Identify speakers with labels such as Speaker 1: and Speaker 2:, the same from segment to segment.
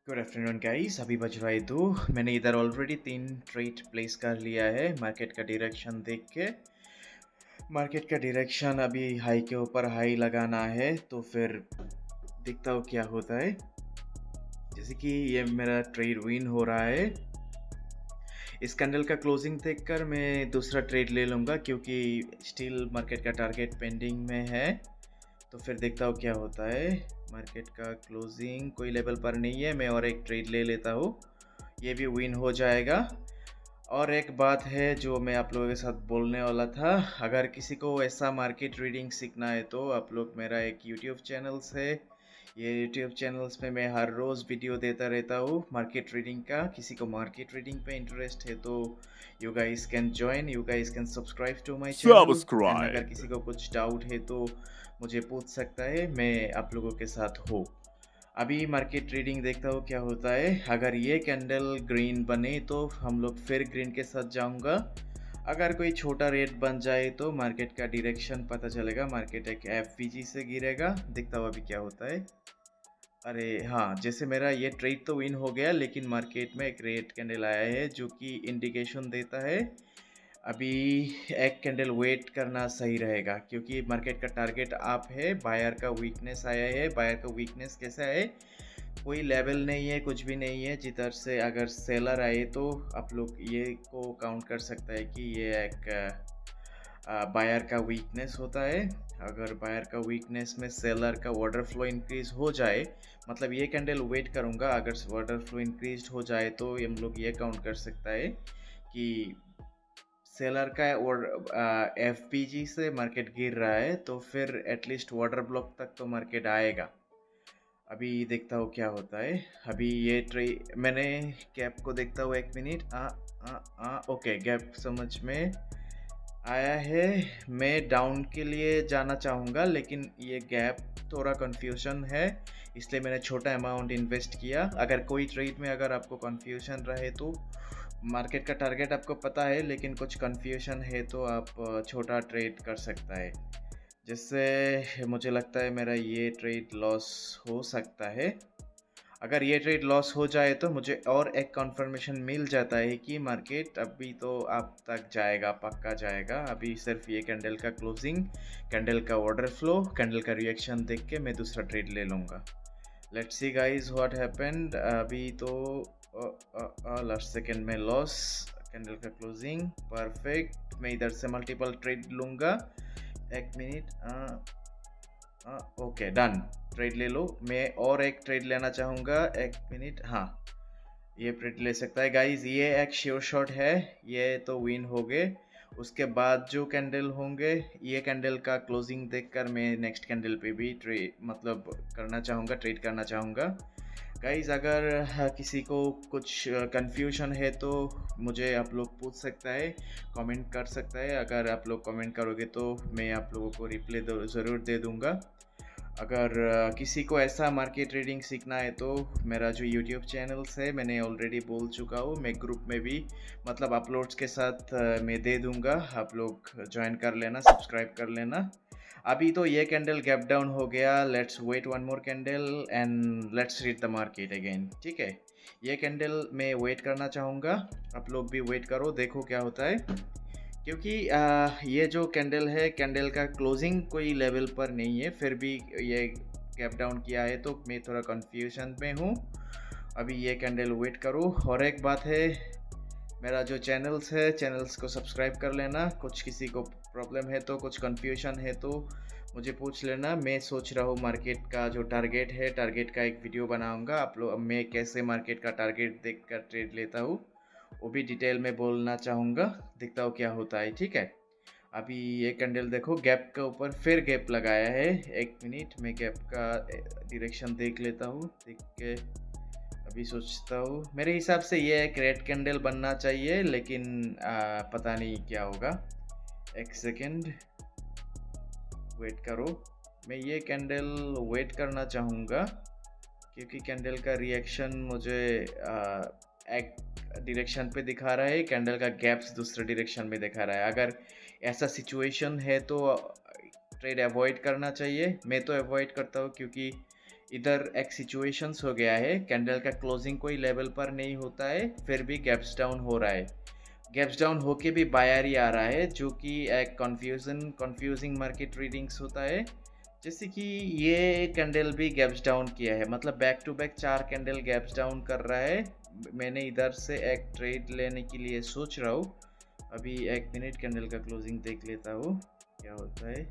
Speaker 1: Good afternoon guys. अभी बज रहा है 2। मैंने इधर ऑलरेडी 3 ट्रेड प्लेस कर लिया है मार्केट का डायरेक्शन देख के। मार्केट का डायरेक्शन अभी हाई के ऊपर हाई लगाना है, तो फिर देखता हूँ क्या होता है। जैसे कि ये मेरा ट्रेड विन हो रहा है। इस कैंडल का क्लोजिंग देखकर मैं दूसरा ट्रेड ले लूँगा, क्योंकि स्टिल मार्केट का टारगेट पेंडिंग में है। तो फिर देखता हूँ क्या होता है। मार्केट का क्लोजिंग कोई लेवल पर नहीं है, मैं और एक ट्रेड ले लेता हूँ, ये भी विन हो जाएगा। और एक बात है जो मैं आप लोगों के साथ बोलने वाला था, अगर किसी को ऐसा मार्केट रीडिंग सीखना है तो आप लोग, मेरा एक यूट्यूब चैनल्स है। ये यूट्यूब चैनल्स में मैं हर रोज़ वीडियो देता रहता हूँ मार्केट रीडिंग का। किसी को मार्केट रीडिंग पे इंटरेस्ट है तो you guys can join, you guys can subscribe to my channel. And अगर
Speaker 2: Subscribe.
Speaker 1: किसी को कुछ डाउट है तो मुझे पूछ सकता है, मैं आप लोगों के साथ हूँ। अभी मार्केट ट्रेडिंग देखता हूँ क्या होता है। अगर ये कैंडल ग्रीन बने तो हम लोग फिर ग्रीन के साथ जाऊंगा। अगर कोई छोटा रेट बन जाए तो मार्केट का डायरेक्शन पता चलेगा, मार्केट एक एफवीजी से गिरेगा। देखता हूँ अभी क्या होता है। अरे हाँ, जैसे मेरा ये ट्रेड तो विन हो गया, लेकिन मार्केट में एक रेड कैंडल आया है जो कि इंडिकेशन देता है अभी एक कैंडल वेट करना सही रहेगा, क्योंकि मार्केट का टारगेट अप है। बायर का वीकनेस आया है। बायर का वीकनेस कैसा है, कोई लेवल नहीं है, कुछ भी नहीं है जिधर से अगर सेलर आए तो आप लोग ये को काउंट कर सकता है कि ये एक बायर का वीकनेस होता है। अगर बायर का वीकनेस में सेलर का ऑर्डर फ्लो इंक्रीज हो जाए, मतलब ये कैंडल वेट करूंगा, अगर ऑर्डर फ्लो इंक्रीज हो जाए तो हम लोग ये काउंट कर सकता है कि सेलर का और एफपीजी से मार्केट गिर रहा है, तो फिर एटलीस्ट वाटर ब्लॉक तक तो मार्केट आएगा। अभी देखता हूँ क्या होता है। अभी ये मैंने गैप को देखता हूँ, एक मिनट। ओके, गैप समझ में आया है। मैं डाउन के लिए जाना चाहूँगा, लेकिन ये गैप थोड़ा कंफ्यूजन है, इसलिए मैंने छोटा अमाउंट इन्वेस्ट किया। अगर कोई ट्रेड में अगर आपको कंफ्यूजन रहे तो मार्केट का टारगेट आपको पता है लेकिन कुछ कंफ्यूजन है तो आप छोटा ट्रेड कर सकता है। जिससे मुझे लगता है मेरा ये ट्रेड लॉस हो सकता है। अगर ये ट्रेड लॉस हो जाए तो मुझे और एक कंफर्मेशन मिल जाता है कि मार्केट अभी तो आप तक जाएगा, पक्का जाएगा। अभी सिर्फ ये कैंडल का क्लोजिंग, कैंडल का ऑर्डर फ्लो, कैंडल का रिएक्शन देख के मैं दूसरा ट्रेड ले लूँगा। Let's see guys what happened. अभी तो लास्ट सेकेंड में लॉस, कैंडल का क्लोजिंग परफेक्ट। मैं इधर से मल्टीपल ट्रेड लूँगा। एक मिनट। Okay, done. ट्रेड ले लो। मैं और एक ट्रेड लेना चाहूँगा, एक मिनट। हाँ, ये ट्रेड ले सकता है गाइस। ये एक श्योर शॉट है, ये तो विन हो गए। उसके बाद जो कैंडल होंगे, ये कैंडल का क्लोजिंग देखकर मैं नेक्स्ट कैंडल पे भी ट्रेड मतलब करना चाहूँगा, ट्रेड करना चाहूँगा। गाइस अगर किसी को कुछ कंफ्यूजन है तो मुझे आप लोग पूछ सकता है, कमेंट कर सकता है। अगर आप लोग कमेंट करोगे तो मैं आप लोगों को रिप्लाई ज़रूर दे दूँगा। अगर किसी को ऐसा मार्केट ट्रेडिंग सीखना है तो मेरा जो यूट्यूब चैनल्स है, मैंने ऑलरेडी बोल चुका हूँ, मैं ग्रुप में भी मतलब अपलोड्स के साथ मैं दे दूँगा। आप लोग ज्वाइन कर लेना, सब्सक्राइब कर लेना। अभी तो ये कैंडल गैप डाउन हो गया। Let's wait one more candle and let's read the market again. ठीक है, ये कैंडल मैं वेट करना चाहूँगा, आप लोग भी वेट करो, देखो क्या होता है। क्योंकि ये जो कैंडल है, कैंडल का क्लोजिंग कोई लेवल पर नहीं है, फिर भी ये गैप डाउन किया है तो मैं थोड़ा कंफ्यूजन में हूँ। अभी ये कैंडल वेट करो। और एक बात है, मेरा जो चैनल्स है, चैनल्स को सब्सक्राइब कर लेना। कुछ किसी को प्रॉब्लम है तो, कुछ कंफ्यूजन है तो मुझे पूछ लेना। मैं सोच रहा हूँ मार्केट का जो टारगेट है, टारगेट का एक वीडियो बनाऊंगा। आप लोग, मैं कैसे मार्केट का टारगेट देखकर ट्रेड लेता हूँ वो भी डिटेल में बोलना चाहूँगा। देखता हूँ क्या होता है। ठीक है, अभी ये कैंडल देखो, गैप के ऊपर फिर गैप लगाया है। एक मिनट, मैं गैप का डायरेक्शन देख लेता हूँ। देख के अभी सोचता हूँ, मेरे हिसाब से ये एक रेड कैंडल बनना चाहिए, लेकिन पता नहीं क्या होगा। एक सेकेंड वेट करो। मैं ये कैंडल वेट करना चाहूँगा, क्योंकि कैंडल का रिएक्शन मुझे एक डायरेक्शन पे दिखा रहा है, कैंडल का गैप्स दूसरे डायरेक्शन में दिखा रहा है। अगर ऐसा सिचुएशन है तो ट्रेड अवॉइड करना चाहिए। मैं तो अवॉइड करता हूँ, क्योंकि इधर एक सिचुएशंस हो गया है, कैंडल का क्लोजिंग कोई लेवल पर नहीं होता है, फिर भी गैप्स डाउन हो रहा है। गैप्स डाउन होके भी बायर ही आ रहा है, जो कि एक कंफ्यूजिंग मार्केट रीडिंग्स होता है। जैसे कि ये कैंडल भी गैप्स डाउन किया है, मतलब back to back 4 candle gaps down कर रहा है। मैंने इधर से एक ट्रेड लेने के लिए सोच रहा हूँ। अभी 1 मिनट कैंडल का क्लोजिंग देख लेता हूँ, क्या होता है।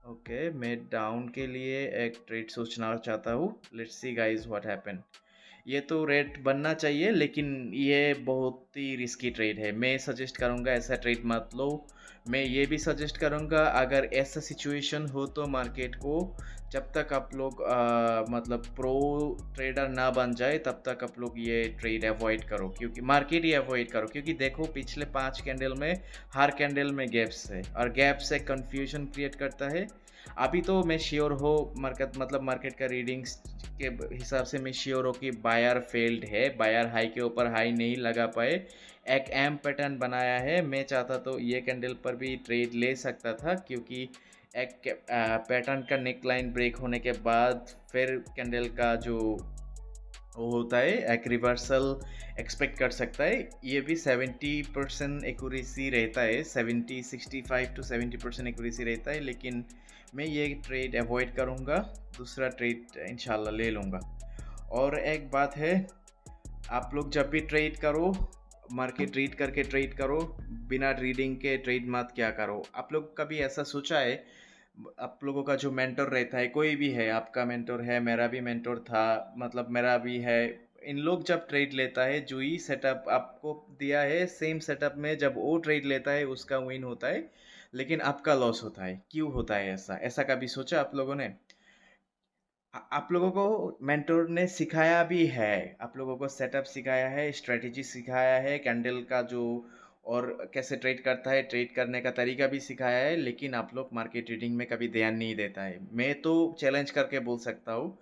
Speaker 1: ओके, मैं डाउन के लिए एक ट्रेड सोचना चाहता हूँ। Let's see guys what happen. ये तो रेट बनना चाहिए, लेकिन ये बहुत ही रिस्की ट्रेड है। मैं सजेस्ट करूँगा ऐसा ट्रेड मत लो। मैं ये भी सजेस्ट करूँगा, अगर ऐसा सिचुएशन हो तो मार्केट को, जब तक आप लोग मतलब प्रो ट्रेडर ना बन जाए तब तक आप लोग ये ट्रेड अवॉइड करो, क्योंकि मार्केट ही अवॉइड करो, क्योंकि देखो पिछले 5 कैंडल में हर कैंडल में गैप्स है, और गैप्स एक कंफ्यूजन क्रिएट करता है। अभी तो मैं श्योर हो, मार्केट का रीडिंग्स के हिसाब से मैं श्योर हो कि बायर फेल्ड है, बायर हाई के ऊपर हाई नहीं लगा पाए, एक एम पैटर्न बनाया है। मैं चाहता तो ये कैंडल पर भी ट्रेड ले सकता था, क्योंकि एक पैटर्न का नेक लाइन ब्रेक होने के बाद फिर कैंडल का जो वो होता है एक रिवर्सल एक्सपेक्ट कर सकता है। ये भी 70% एक्यूरेसी रहता है, 65 to 70% एक्यूरेसी रहता है, लेकिन मैं ये ट्रेड अवॉइड करूँगा, दूसरा ट्रेड इंशाल्लाह ले लूँगा। और एक बात है, आप लोग जब भी ट्रेड करो, मार्केट रीड करके ट्रेड करो, बिना रीडिंग के ट्रेड मत क्या करो। आप लोग कभी ऐसा सोचा है, आप लोगों का जो मेंटर रहता है, कोई भी है, आपका मेंटर है, मेरा भी मेंटर था, मतलब मेरा भी है, इन लोग जब ट्रेड लेता है, जो ही सेटअप आपको दिया है सेम सेटअप में जब वो ट्रेड लेता है उसका विन होता है, लेकिन आपका लॉस होता है। क्यों होता है ऐसा? ऐसा कभी सोचा आप लोगों ने? आप लोगों को मेंटर ने सिखाया भी है, आप लोगों को सेटअप सिखाया है, स्ट्रेटेजी सिखाया है, कैंडल का जो और कैसे ट्रेड करता है, ट्रेड करने का तरीका भी सिखाया है, लेकिन आप लोग मार्केट रीडिंग में कभी ध्यान नहीं देता है। मैं तो चैलेंज करके बोल सकता हूँ,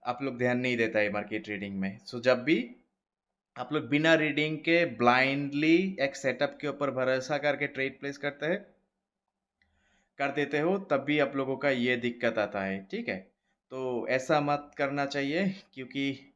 Speaker 1: आप लोग ध्यान नहीं देता है मार्केट रीडिंग में। सो जब भी आप लोग बिना रीडिंग के ब्लाइंडली एक सेटअप के ऊपर भरोसा करके ट्रेड प्लेस करते हैं, कर देते हो, तब भी आप लोगों का ये दिक्कत आता है, ठीक है। तो ऐसा मत करना चाहिए, क्योंकि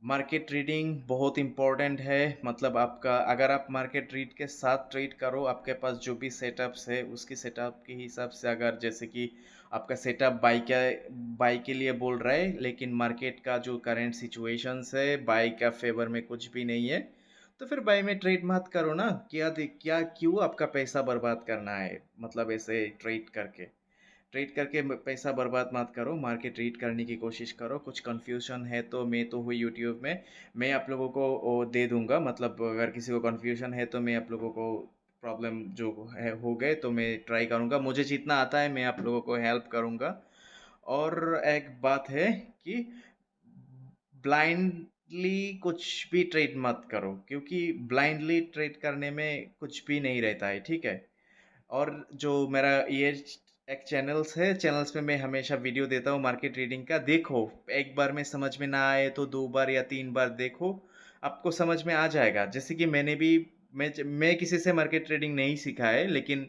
Speaker 1: मार्केट रीडिंग बहुत इम्पोर्टेंट है। मतलब आपका, अगर आप मार्केट रीड के साथ ट्रेड करो, आपके पास जो भी सेटअप्स है उसकी सेटअप के हिसाब से, अगर जैसे कि आपका सेटअप बाई के लिए बोल रहा है, लेकिन मार्केट का जो करंट सिचुएशंस है बाई का फेवर में कुछ भी नहीं है, तो फिर बाई में ट्रेड मत करो ना। क्या क्यों आपका पैसा बर्बाद करना है, मतलब ऐसे ट्रेड करके पैसा बर्बाद मत करो। मार्केट रीड करने की कोशिश करो। कुछ कन्फ्यूजन है तो मैं तो हूँ यूट्यूब में, मैं आप लोगों को वो दे दूंगा। मतलब अगर किसी को कन्फ्यूजन है तो मैं आप लोगों को प्रॉब्लम जो है हो गए तो मैं ट्राई करूंगा, मुझे जितना आता है मैं आप लोगों को हेल्प करूंगा। और एक बात है कि ब्लाइंडली कुछ भी ट्रेड मत करो, क्योंकि ब्लाइंडली ट्रेड करने में कुछ भी नहीं रहता है, ठीक है। और जो मेरा ये एक चैनल्स पे मैं हमेशा वीडियो देता हूँ मार्केट रीडिंग का। देखो, एक बार में समझ में ना आए तो 2 बार या 3 बार देखो, आपको समझ में आ जाएगा। जैसे कि मैं किसी से मार्केट ट्रेडिंग नहीं सीखा है, लेकिन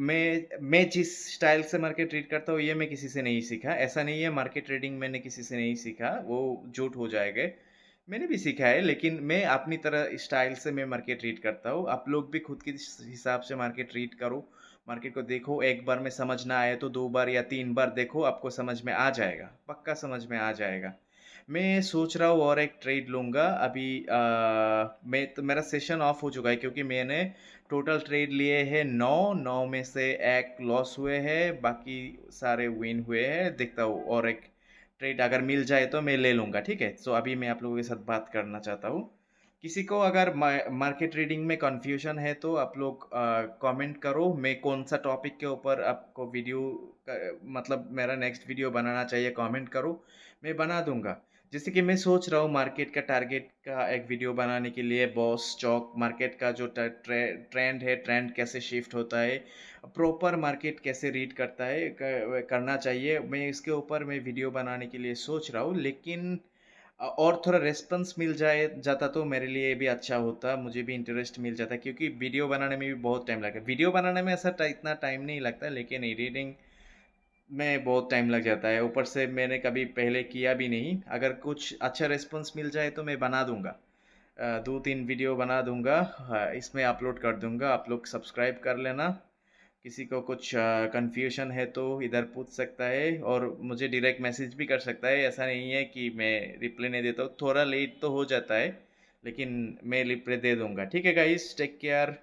Speaker 1: मैं जिस स्टाइल से मार्केट ट्रेड करता हूँ ये मैं किसी से नहीं सीखा। ऐसा नहीं है मार्केट ट्रेडिंग मैंने किसी से नहीं सीखा, वो झूठ हो जाएगा। मैंने भी सीखा है, लेकिन मैं अपनी तरह स्टाइल से मैं मार्केट रीड करता हूँ। आप लोग भी खुद के हिसाब से मार्केट रीड करो, मार्केट को देखो। एक बार में समझ ना आए तो 2 बार या 3 बार देखो, आपको समझ में आ जाएगा, पक्का समझ में आ जाएगा। मैं सोच रहा हूँ और एक ट्रेड लूँगा अभी। मैं तो, मेरा सेशन ऑफ हो चुका है, क्योंकि मैंने टोटल ट्रेड लिए हैं 9 में से एक लॉस हुए हैं, बाकी सारे विन हुए हैं। देखता हूँ, और एक ट्रेड अगर मिल जाए तो मैं ले लूँगा, ठीक है। सो अभी मैं आप लोगों के साथ बात करना चाहता हूँ। किसी को अगर मार्केट रीडिंग में कंफ्यूजन है तो आप लोग कमेंट करो, मैं कौन सा टॉपिक के ऊपर आपको वीडियो मतलब मेरा नेक्स्ट वीडियो बनाना चाहिए, कमेंट करो, मैं बना दूंगा। जैसे कि मैं सोच रहा हूँ मार्केट का टारगेट का एक वीडियो बनाने के लिए, बॉस स्टॉक मार्केट का जो ट्रेंड है, ट्रेंड कैसे शिफ्ट होता है, प्रॉपर मार्केट कैसे रीड करता है, करना चाहिए, मैं इसके ऊपर मैं वीडियो बनाने के लिए सोच रहा हूँ। लेकिन और थोड़ा रेस्पॉन्स मिल जाए जाता तो मेरे लिए भी अच्छा होता, मुझे भी इंटरेस्ट मिल जाता, क्योंकि वीडियो बनाने में भी बहुत टाइम लगता है। वीडियो बनाने में ऐसा इतना टाइम नहीं लगता, लेकिन एडिटिंग में बहुत टाइम लग जाता है, ऊपर से मैंने कभी पहले किया भी नहीं। अगर कुछ अच्छा रिस्पॉन्स मिल जाए तो मैं बना दूँगा। 2-3 वीडियो बना दूँगा, हाँ, इसमें अपलोड कर दूँगा, आप लोग सब्सक्राइब कर लेना। किसी को कुछ कन्फ्यूजन है तो इधर पूछ सकता है और मुझे डायरेक्ट मैसेज भी कर सकता है। ऐसा नहीं है कि मैं रिप्लाई नहीं देता हूँ, थोड़ा लेट तो हो जाता है, लेकिन मैं रिप्लाई दे दूँगा। ठीक है गाइस, टेक केयर।